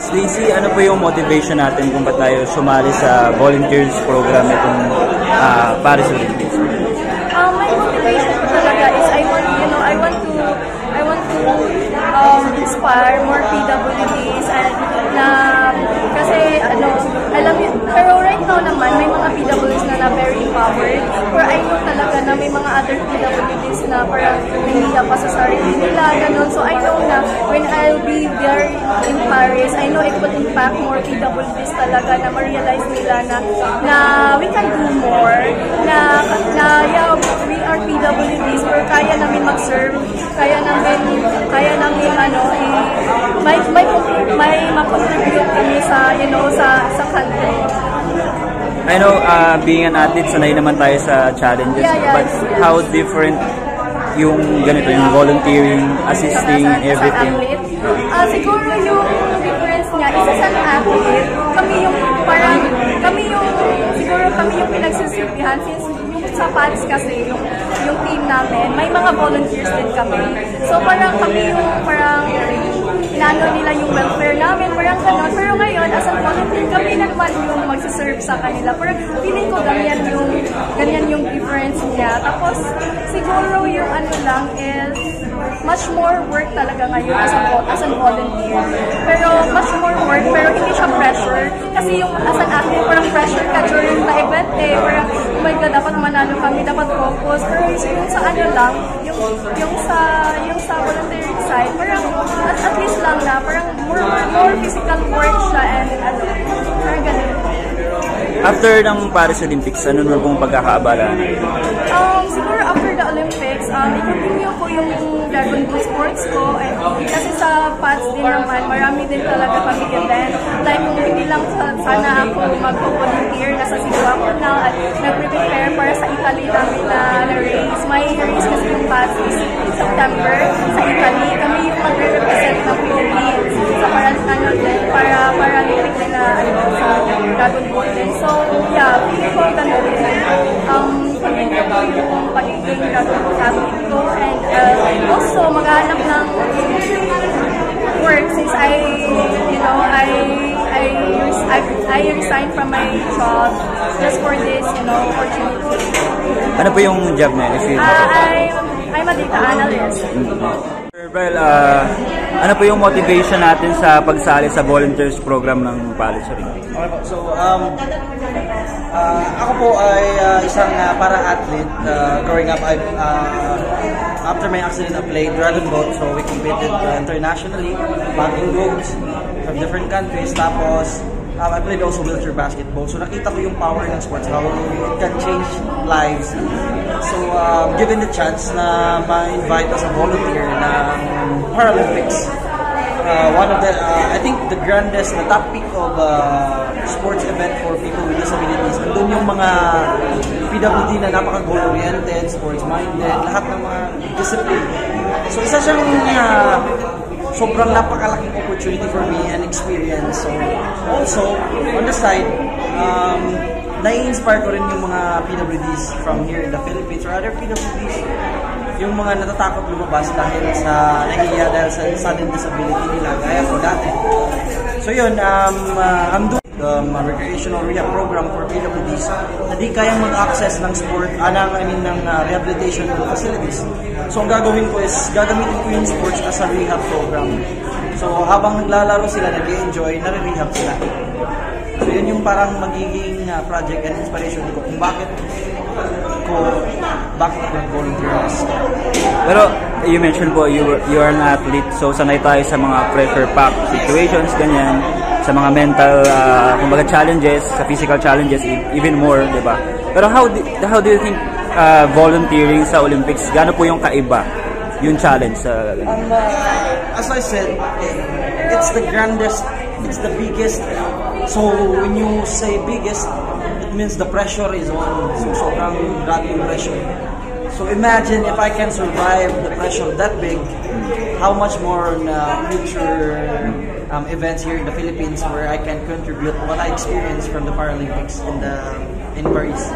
Stacy, ano po yung motivation natin kung ba't tayo sumali sa volunteers program itong Paris Olympics? My motivation ko talaga is I want to inspire more PWDs and kasi alam niyo, pero right now naman may mga PWDs na very empowered, or I know talaga na may mga other PWDs na parang nahihiya pa sa sarili nila, ganun. So I know na when I'll be there in Paris, I know it would impact more PWDs talaga na ma-realize nila na we can do more, na yeah, we are PWDs, pero kaya namin mag-serve, kaya namin may makontribute kami sa, sa country. I know, being an athlete, sanay naman tayo sa challenges, but how different yung ganito, yung volunteering, assisting, everything? Siguro yung difference niya, isa sa athlete, siguro kami yung pinagsisilbihan, since yung sa PADS kasi, yung team namin, may mga volunteers din kami. So parang kami yung inaano nila yung welfare namin, parang gano'n. Pero ngayon, as a volunteer, kami naman yung magsiserve sa kanila. Parang feeling ko ganyan yung difference niya. Tapos, siguro yung lang is much more work talaga ngayon as a volunteer. Pero much more work, pero hindi siya pressure. Kasi yung as an athlete, parang pressure ka during the event parang, oh my God, dapat manalo kami, dapat focus. Pero yung sa lang, yung sa volunteering side, parang at least lang na, parang more physical work siya and parang ganun. After ng Paris Olympics, ano na pong pagkakaabala? Siguro after the Olympics, i-continue ko yung Dragon Ball sports ko. Kasi sa PADS din naman, marami din talaga kami event. Like kung hindi lang sana ako mag-volunteer, nasa Cebu ako na at nag-prepare para sa Italy namin na race. May race kasi yung PADS is September sa Italy. Kami yung mag-represent ng Philippines sa Paralympic nila sa Dragon Ball din. So yeah, feeling ko ganun din. Continue ko yung pagiging Dragon Ball athlete ko, and also maghanap ng work since I resigned from my job just for this opportunity. Ano po yung job na yun? I'm a data analyst. Well, ano po yung motivation natin sa pagsali sa volunteers program ng Paris Olympics? Okay po. So, ako po ay isang para-athlete. Growing up, after my accident, I played Dragon Boat. So, we competed internationally, battling goals from different countries. Tapos, I played also wheelchair basketball. So, nakita ko yung power ng sports, how it can change lives. So, given the chance na ma-invite as a volunteer ng Paralympics, one of the, I think the grandest, the top peak of sports event for people with disabilities. Nandun yung mga PWD na napaka-goal-oriented, sports-minded, lahat ng mga discipline. So isa siyang sobrang napakalaking opportunity for me and experience. So also, on the side, nai-inspire ko rin yung mga PWDs from here in the Philippines or other PWDs, yung mga natatakot lumabas dahil sa nahihiya dahil sa sudden disability nila, gaya ko dati. So yun, I'm doing the recreational rehab program for PWDs na di kayang mag-access ng sport, ng rehabilitation facilities. So ang gagawin ko is, gagamitin ko yung sports as a rehab program. So habang naglalaro sila, nag-enjoy, nare-rehab sila. So yun yung parang magiging project and inspiration ko kung bakit ako volunteer. Pero you mentioned po you are an athlete, so sanay tayo sa mga pressure-packed situations, ganyan, sa mga mental kumbaga challenges, sa physical challenges even more, di ba? Pero how do you think volunteering sa Olympics, gaano po yung kaiba, yung challenge sa as I said, it's the grandest, it's the biggest. So when you say biggest, it means the pressure is on. So sobrang grabe yung pressure. So imagine if I can survive the pressure that big, how much more in future events here in the Philippines where I can contribute what I experienced from the Paralympics in Paris.